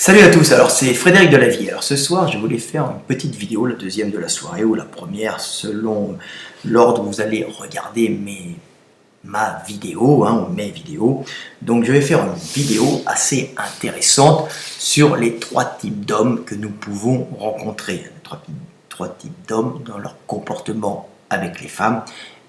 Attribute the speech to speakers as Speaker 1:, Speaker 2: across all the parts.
Speaker 1: Salut à tous, alors c'est Frédéric de la Vie. Alors ce soir je voulais faire une petite vidéo, la deuxième de la soirée ou la première selon l'ordre où vous allez regarder ma vidéo ou mes vidéos. Donc je vais faire une vidéo assez intéressante sur les trois types d'hommes que nous pouvons rencontrer. Les trois types d'hommes dans leur comportement avec les femmes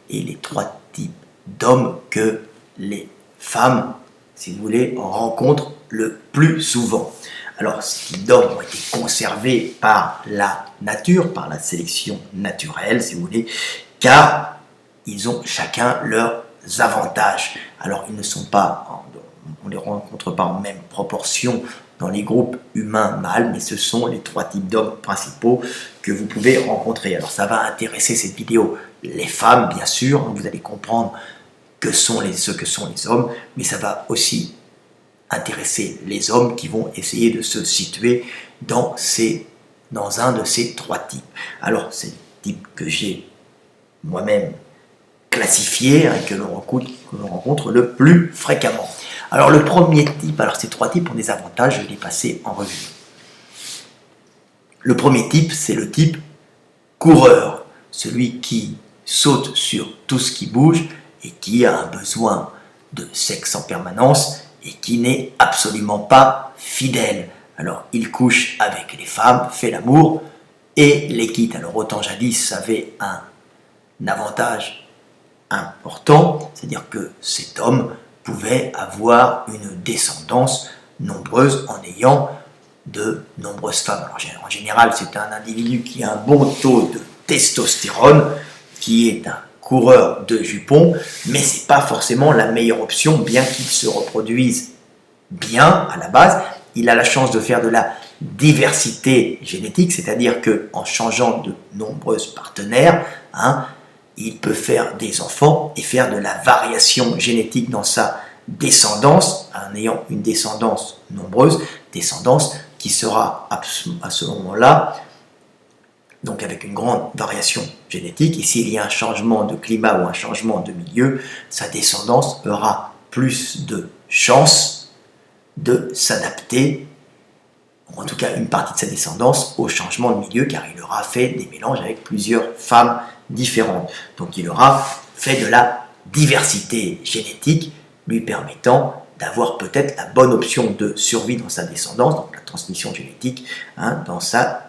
Speaker 1: et les trois types d'hommes que les femmes, si vous voulez, rencontrent le plus souvent. Alors, ces types d'hommes ont été conservés par la nature, par la sélection naturelle, si vous voulez, car ils ont chacun leurs avantages. Alors, ils ne sont pas, on ne les rencontre pas en même proportion dans les groupes humains mâles, mais ce sont les trois types d'hommes principaux que vous pouvez rencontrer. Alors, ça va intéresser cette vidéo les femmes, bien sûr, vous allez comprendre ce que sont les hommes, mais ça va aussi intéresser les hommes qui vont essayer de se situer dans un de ces trois types. Alors, c'est le type que j'ai moi-même classifié et que l'on rencontre le plus fréquemment. Alors, le premier type, alors ces trois types ont des avantages, je vais les passer en revue. Le premier type, c'est le type coureur, celui qui saute sur tout ce qui bouge et qui a un besoin de sexe en permanence et qui n'est absolument pas fidèle. Alors, il couche avec les femmes, fait l'amour et les quitte. Alors, autant jadis, ça avait un avantage important, c'est-à-dire que cet homme pouvait avoir une descendance nombreuse en ayant de nombreuses femmes. Alors, en général, c'est un individu qui a un bon taux de testostérone, qui est un coureur de jupons, mais ce n'est pas forcément la meilleure option, bien qu'il se reproduise bien à la base. Il a la chance de faire de la diversité génétique, c'est-à-dire qu'en changeant de nombreuses partenaires, il peut faire des enfants et faire de la variation génétique dans sa descendance, en ayant une descendance nombreuse, descendance qui sera à ce moment-là donc avec une grande variation génétique, et s'il y a un changement de climat ou un changement de milieu, sa descendance aura plus de chances de s'adapter, en tout cas une partie de sa descendance, au changement de milieu, car il aura fait des mélanges avec plusieurs femmes différentes. Donc il aura fait de la diversité génétique, lui permettant d'avoir peut-être la bonne option de survie dans sa descendance, donc la transmission génétique, dans sa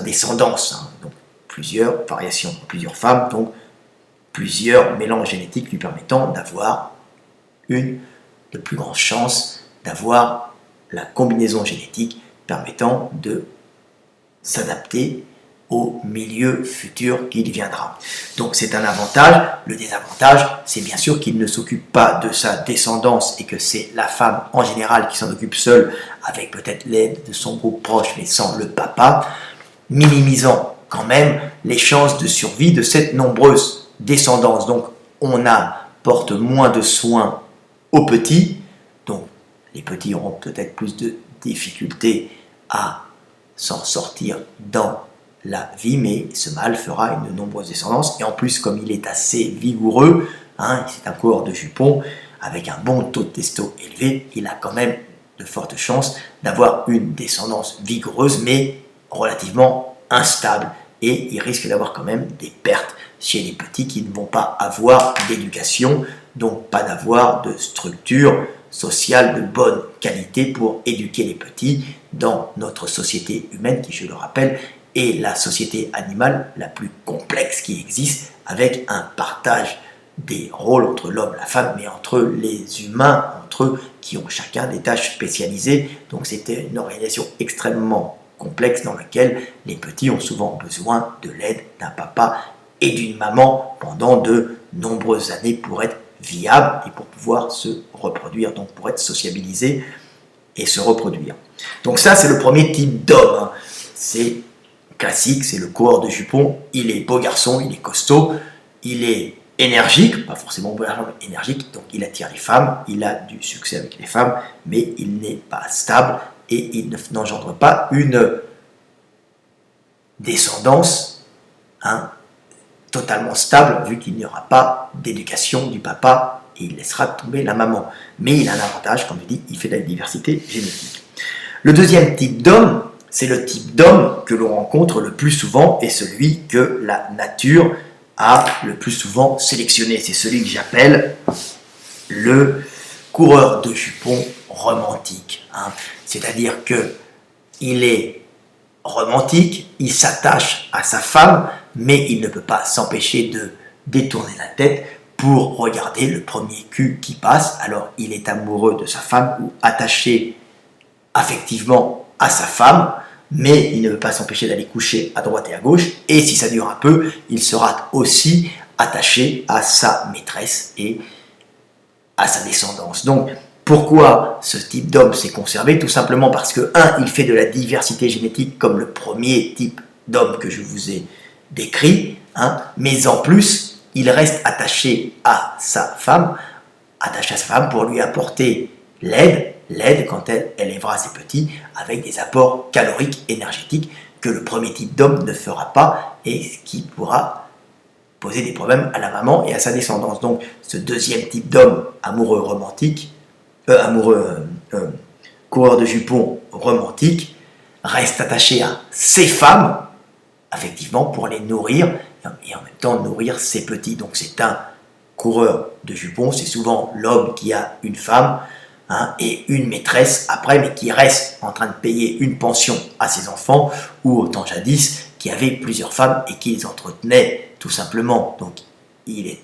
Speaker 1: descendance, donc plusieurs variations, plusieurs femmes, donc plusieurs mélanges génétiques lui permettant d'avoir une de plus grandes chances d'avoir la combinaison génétique permettant de s'adapter au milieu futur qu'il viendra. Donc c'est un avantage. Le désavantage, c'est bien sûr qu'il ne s'occupe pas de sa descendance et que c'est la femme en général qui s'en occupe seule, avec peut-être l'aide de son groupe proche, mais sans le papa, minimisant quand même les chances de survie de cette nombreuse descendance. Donc on apporte moins de soins aux petits, donc les petits auront peut-être plus de difficultés à s'en sortir dans la vie, mais ce mâle fera une nombreuse descendance, et en plus comme il est assez vigoureux, c'est un coureur de jupons, avec un bon taux de testo élevé, il a quand même de fortes chances d'avoir une descendance vigoureuse, mais relativement instable, et il risque d'avoir quand même des pertes chez les petits qui ne vont pas avoir d'éducation, donc pas d'avoir de structure sociale de bonne qualité pour éduquer les petits dans notre société humaine qui, je le rappelle, est la société animale la plus complexe qui existe, avec un partage des rôles entre l'homme et la femme, mais entre les humains, entre eux, qui ont chacun des tâches spécialisées. Donc c'était une organisation extrêmement complexe dans laquelle les petits ont souvent besoin de l'aide d'un papa et d'une maman pendant de nombreuses années pour être viables et pour pouvoir se reproduire, donc pour être sociabilisés et se reproduire. Donc ça, c'est le premier type d'homme. C'est classique, c'est le coureur de jupons. Il est beau garçon, il est costaud, il est énergique, pas forcément beau garçon, mais énergique, donc il attire les femmes, il a du succès avec les femmes, mais il n'est pas stable et il n'engendre pas une descendance totalement stable, vu qu'il n'y aura pas d'éducation du papa et il laissera tomber la maman. Mais il a un avantage, comme je dis, il fait de la diversité génétique. Le deuxième type d'homme, c'est le type d'homme que l'on rencontre le plus souvent et celui que la nature a le plus souvent sélectionné. C'est celui que j'appelle le coureur de jupons romantique. C'est-à-dire qu'il est romantique, il s'attache à sa femme, mais il ne peut pas s'empêcher de détourner la tête pour regarder le premier cul qui passe. Alors il est amoureux de sa femme ou attaché affectivement à sa femme, mais il ne veut pas s'empêcher d'aller coucher à droite et à gauche, et si ça dure un peu, il sera aussi attaché à sa maîtresse et à sa descendance. Donc, pourquoi ce type d'homme s'est conservé? Tout simplement parce que, il fait de la diversité génétique comme le premier type d'homme que je vous ai décrit, mais en plus, il reste attaché à sa femme pour lui apporter l'aide quand elle élèvera ses petits, avec des apports caloriques, énergétiques, que le premier type d'homme ne fera pas et qui pourra poser des problèmes à la maman et à sa descendance. Donc, ce deuxième type d'homme amoureux romantique, coureur de jupons romantique, reste attaché à ses femmes, effectivement, pour les nourrir et en même temps nourrir ses petits. Donc, c'est un coureur de jupons, c'est souvent l'homme qui a une femme et une maîtresse après, mais qui reste en train de payer une pension à ses enfants, ou au temps jadis, qui avait plusieurs femmes et qui les entretenait tout simplement. Donc il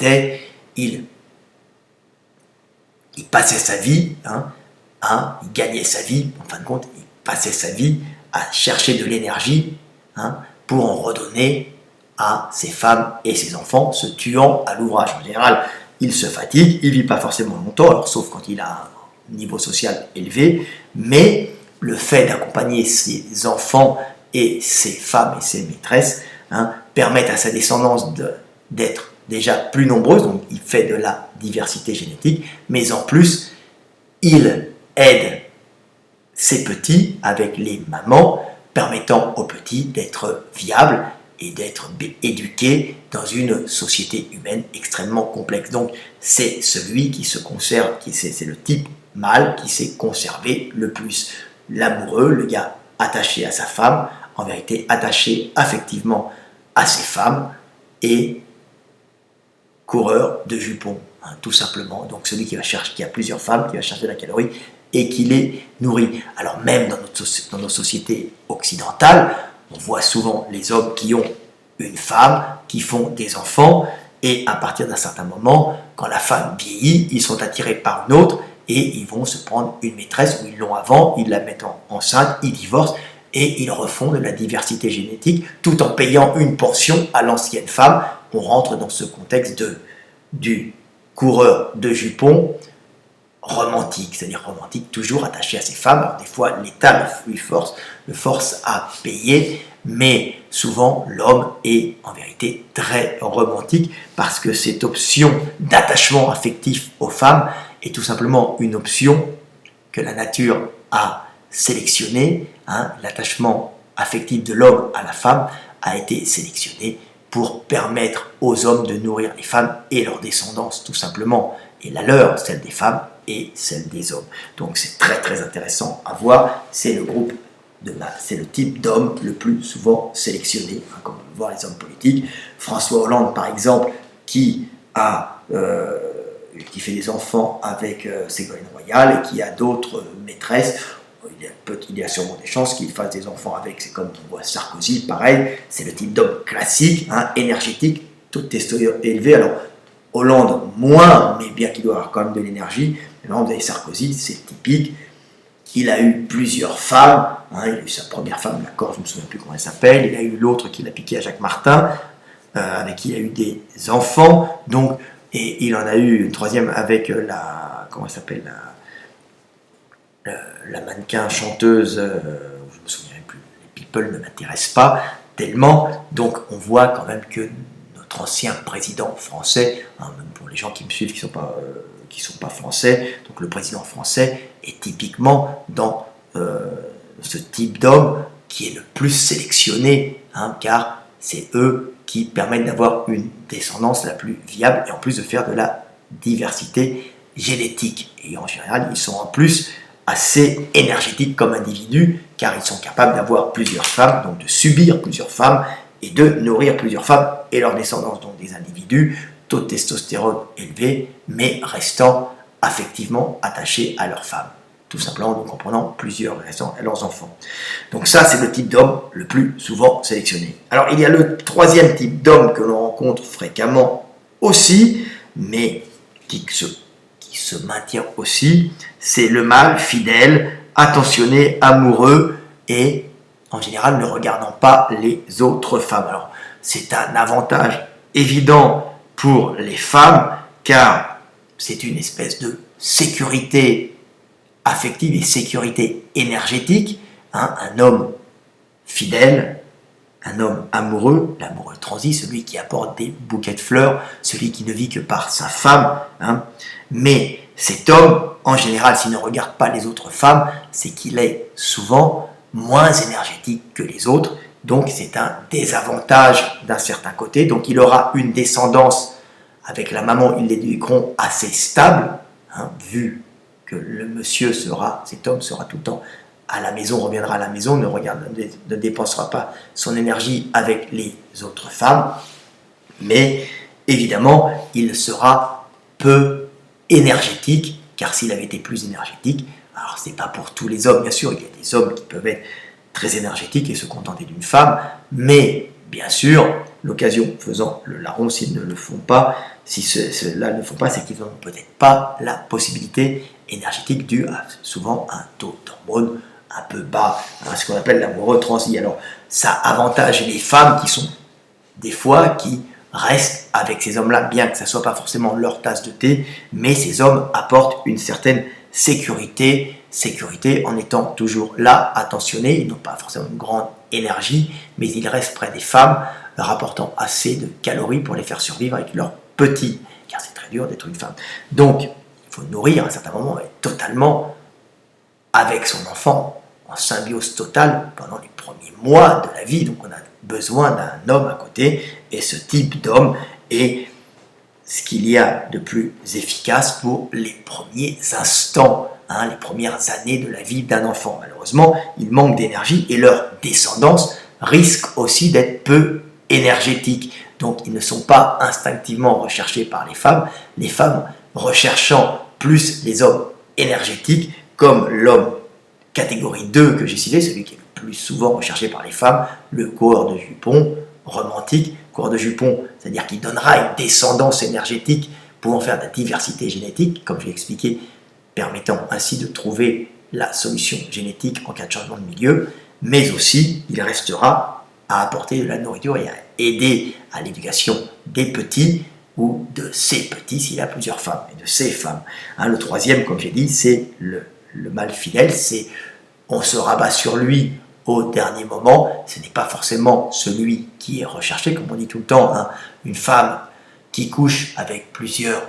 Speaker 1: passait sa vie, il gagnait sa vie, en fin de compte, il passait sa vie à chercher de l'énergie pour en redonner à ses femmes et ses enfants, se tuant à l'ouvrage. En général, il se fatigue, il ne vit pas forcément longtemps, alors, sauf quand il a un niveau social élevé, mais le fait d'accompagner ses enfants et ses femmes et ses maîtresses permettent à sa descendance d'être déjà plus nombreuse, donc il fait de la diversité génétique, mais en plus, il aide ses petits avec les mamans, permettant aux petits d'être viables et d'être éduqués dans une société humaine extrêmement complexe. Donc c'est celui qui se conserve, c'est le type mâle qui s'est conservé le plus. L'amoureux, le gars attaché à sa femme, en vérité attaché affectivement à ses femmes, et coureur de jupons, tout simplement. Donc celui qui a plusieurs femmes, qui va chercher la calorie et qui les nourrit. Alors même dans nos sociétés occidentales, on voit souvent les hommes qui ont une femme, qui font des enfants, et à partir d'un certain moment, quand la femme vieillit, ils sont attirés par une autre, et ils vont se prendre une maîtresse, ou ils l'ont avant, ils la mettent enceinte, ils divorcent, et ils refont de la diversité génétique, tout en payant une pension à l'ancienne femme. On rentre dans ce contexte du coureur de jupons romantique, c'est-à-dire romantique, toujours attaché à ses femmes. Alors, des fois, l'État le force à payer, mais souvent, l'homme est en vérité très romantique, parce que cette option d'attachement affectif aux femmes est tout simplement une option que la nature a sélectionnée. L'attachement affectif de l'homme à la femme a été sélectionné pour permettre aux hommes de nourrir les femmes et leur descendance, tout simplement, et la leur, celle des femmes et celle des hommes. Donc c'est très très intéressant à voir. C'est le type d'homme le plus souvent sélectionné, comme on peut voir les hommes politiques. François Hollande, par exemple, qui fait des enfants avec Ségolène Royal et qui a d'autres maîtresses. Il y a sûrement des chances qu'il fasse des enfants avec, c'est comme on voit Sarkozy, pareil, c'est le type d'homme classique, énergétique, tout testostérone élevé. Alors Hollande moins, mais bien qu'il doit avoir quand même de l'énergie. Hollande et Sarkozy, c'est typique. Il a eu plusieurs femmes, il a eu sa première femme, d'accord, je ne me souviens plus comment elle s'appelle, il a eu l'autre qui l'a piqué à Jacques Martin, avec qui il a eu des enfants, donc, et il en a eu une troisième avec comment elle s'appelle, la mannequin chanteuse, je ne me souviens plus, les people ne m'intéressent pas tellement, donc on voit quand même que notre ancien président français, même pour les gens qui me suivent qui sont pas français, donc le président français est typiquement dans ce type d'homme qui est le plus sélectionné, car c'est eux qui permettent d'avoir une descendance la plus viable et en plus de faire de la diversité génétique. Et en général, ils sont en plus assez énergétiques comme individus, car ils sont capables d'avoir plusieurs femmes, donc de subir plusieurs femmes et de nourrir plusieurs femmes et leur descendance, donc des individus, taux de testostérone élevé, mais restant affectivement attachés à leurs femmes. Tout simplement en comprenant plusieurs restant à leurs enfants. Donc ça, c'est le type d'homme le plus souvent sélectionné. Alors, il y a le troisième type d'homme que l'on rencontre fréquemment aussi, mais qui se maintient aussi, c'est le mâle fidèle, attentionné, amoureux et en général ne regardant pas les autres femmes. Alors, c'est un avantage évident pour les femmes car c'est une espèce de sécurité affective et sécurité énergétique, hein, un homme fidèle, un homme amoureux, l'amoureux transi, celui qui apporte des bouquets de fleurs, celui qui ne vit que par sa femme, hein. Mais cet homme, en général, s'il ne regarde pas les autres femmes, c'est qu'il est souvent moins énergétique que les autres, donc c'est un désavantage d'un certain côté, donc il aura une descendance avec la maman, ils l'éduqueront assez stable, hein, vu que cet homme sera tout le temps à la maison, reviendra à la maison, ne dépensera pas son énergie avec les autres femmes, mais évidemment, il sera peu énergétique, car s'il avait été plus énergétique, alors c'est pas pour tous les hommes, bien sûr, il y a des hommes qui peuvent être très énergétiques et se contenter d'une femme, mais bien sûr, l'occasion faisant le larron, s'ils ne le font pas, si ceux-là ne le font pas, c'est qu'ils n'ont peut-être pas la possibilité énergétique due à souvent un taux d'hormones un peu bas, hein, ce qu'on appelle l'amoureux transi. Alors, ça avantage les femmes qui sont des fois qui restent avec ces hommes-là, bien que ça ne soit pas forcément leur tasse de thé, mais ces hommes apportent une certaine sécurité en étant toujours là, attentionnés, ils n'ont pas forcément une grande énergie, mais ils restent près des femmes, leur apportant assez de calories pour les faire survivre avec leurs petits, car c'est très dur d'être une femme. Donc, il faut nourrir à un certain moment, et totalement avec son enfant, en symbiose totale pendant les premiers mois de la vie. Donc, on a besoin d'un homme à côté, et ce type d'homme est ce qu'il y a de plus efficace pour les premiers instants, hein, les premières années de la vie d'un enfant. Malheureusement, ils manquent d'énergie et leur descendance risque aussi d'être peu énergétique. Donc, ils ne sont pas instinctivement recherchés par les femmes recherchant plus les hommes énergétiques, comme l'homme catégorie 2 que j'ai cité, celui qui est le plus souvent recherché par les femmes, le coureur de jupons romantique, coureur de jupons, c'est-à-dire qu'il donnera une descendance énergétique pouvant faire de la diversité génétique, comme je l'ai expliqué, permettant ainsi de trouver la solution génétique en cas de changement de milieu, mais aussi il restera à apporter de la nourriture et à aider à l'éducation des petits ou de ses petits s'il a plusieurs femmes, et de ses femmes. Hein, le troisième, comme j'ai dit, c'est le mâle fidèle, on se rabat sur lui au dernier moment, ce n'est pas forcément celui qui est recherché, comme on dit tout le temps, hein. Une femme qui couche avec plusieurs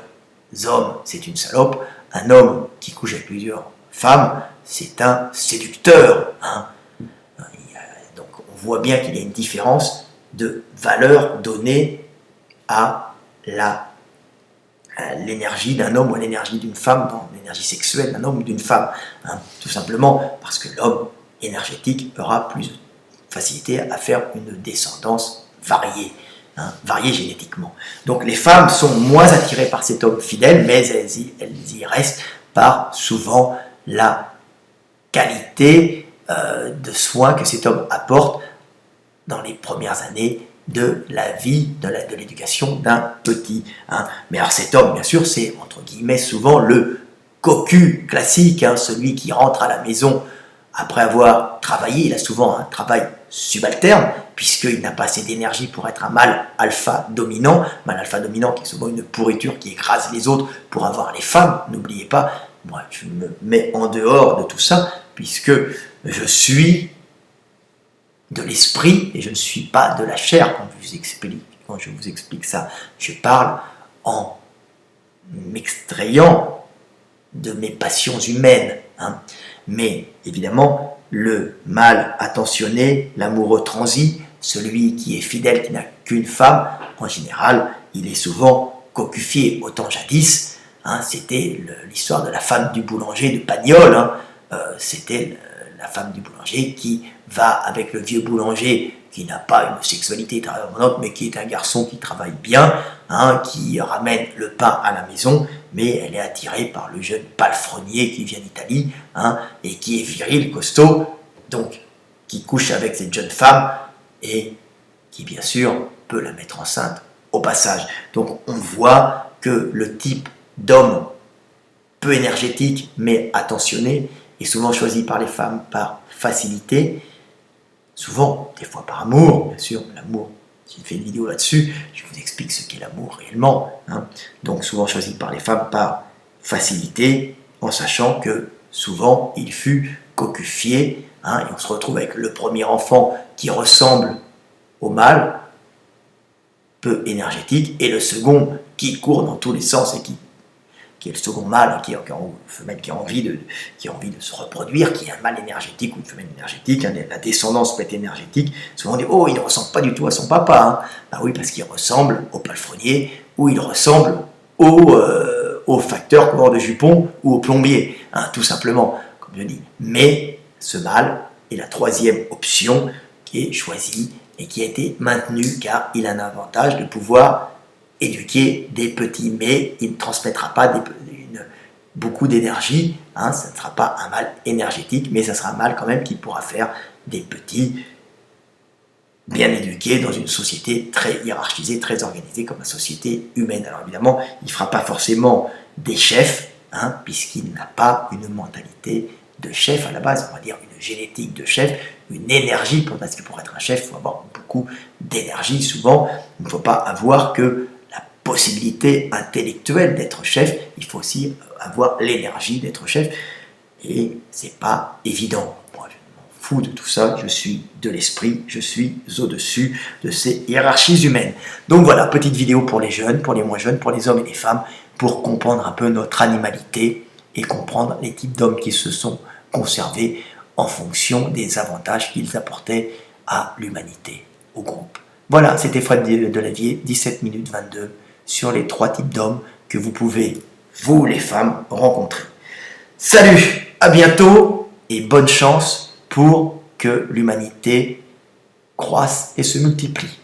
Speaker 1: hommes, c'est une salope, un homme qui couche avec plusieurs femmes, c'est un séducteur, hein. Donc on voit bien qu'il y a une différence de valeur donnée à l'énergie d'un homme ou à l'énergie d'une femme, dans l'énergie sexuelle d'un homme ou d'une femme, hein, tout simplement parce que l'homme énergétique aura plus de facilité à faire une descendance variée, hein, variée génétiquement. Donc les femmes sont moins attirées par cet homme fidèle, mais elles y restent par souvent la qualité de soins que cet homme apporte dans les premières années de la vie, de l'éducation d'un petit, hein. Mais alors cet homme, bien sûr, c'est entre guillemets souvent le cocu classique, hein, celui qui rentre à la maison après avoir travaillé. Il a souvent un travail subalterne, puisqu'il n'a pas assez d'énergie pour être un mâle alpha dominant qui est souvent une pourriture qui écrase les autres pour avoir les femmes. N'oubliez pas, moi je me mets en dehors de tout ça, puisque je suis de l'esprit et je ne suis pas de la chair quand je vous explique ça. Je parle en m'extrayant de mes passions humaines, hein. Mais évidemment, le mâle attentionné, l'amoureux transi, celui qui est fidèle, qui n'a qu'une femme, en général, il est souvent cocufié. Autant jadis, hein, c'était l'histoire de la femme du boulanger de Pagnol, hein. c'était la femme du boulanger qui va avec le vieux boulanger qui n'a pas une sexualité très abondante, mais qui est un garçon qui travaille bien, hein, qui ramène le pain à la maison, mais elle est attirée par le jeune palefrenier qui vient d'Italie, hein, et qui est viril, costaud, donc qui couche avec cette jeune femme et qui bien sûr peut la mettre enceinte au passage. Donc on voit que le type d'homme peu énergétique mais attentionné est souvent choisi par les femmes par facilité, souvent, des fois par amour, bien sûr, l'amour, j'ai fait une vidéo là-dessus, je vous explique ce qu'est l'amour réellement, hein. Donc souvent choisi par les femmes par facilité, en sachant que souvent il fut cocufié, hein, et on se retrouve avec le premier enfant qui ressemble au mâle, peu énergétique, et le second qui court dans tous les sens et qui est le second mâle, qui est une femelle qui a envie de se reproduire, qui est un mâle énergétique ou une femelle énergétique, hein, la descendance peut être énergétique. Souvent on dit « Oh, il ne ressemble pas du tout à son papa hein. ». Ben oui, parce qu'il ressemble au palefrenier, ou il ressemble au facteur coureur de jupons, ou au plombier, hein, tout simplement, comme je dis. Mais ce mâle est la troisième option qui est choisie et qui a été maintenue, car il a un avantage de pouvoir éduquer des petits, mais il ne transmettra pas beaucoup d'énergie, hein, ça ne sera pas un mâle énergétique, mais ça sera un mâle quand même qui pourra faire des petits bien éduqués dans une société très hiérarchisée, très organisée comme la société humaine. Alors évidemment, il ne fera pas forcément des chefs, hein, puisqu'il n'a pas une mentalité de chef à la base, on va dire une génétique de chef, une énergie, parce que pour être un chef, il faut avoir beaucoup d'énergie souvent, il ne faut pas avoir que possibilité intellectuelle d'être chef, il faut aussi avoir l'énergie d'être chef, et c'est pas évident. Moi, je m'en fous de tout ça, je suis de l'esprit, je suis au-dessus de ces hiérarchies humaines. Donc voilà, petite vidéo pour les jeunes, pour les moins jeunes, pour les hommes et les femmes, pour comprendre un peu notre animalité et comprendre les types d'hommes qui se sont conservés en fonction des avantages qu'ils apportaient à l'humanité, au groupe. Voilà, c'était Fred Delavier, 17 minutes 22, sur les 3 types d'hommes que vous pouvez, vous les femmes, rencontrer. Salut, à bientôt et bonne chance pour que l'humanité croisse et se multiplie.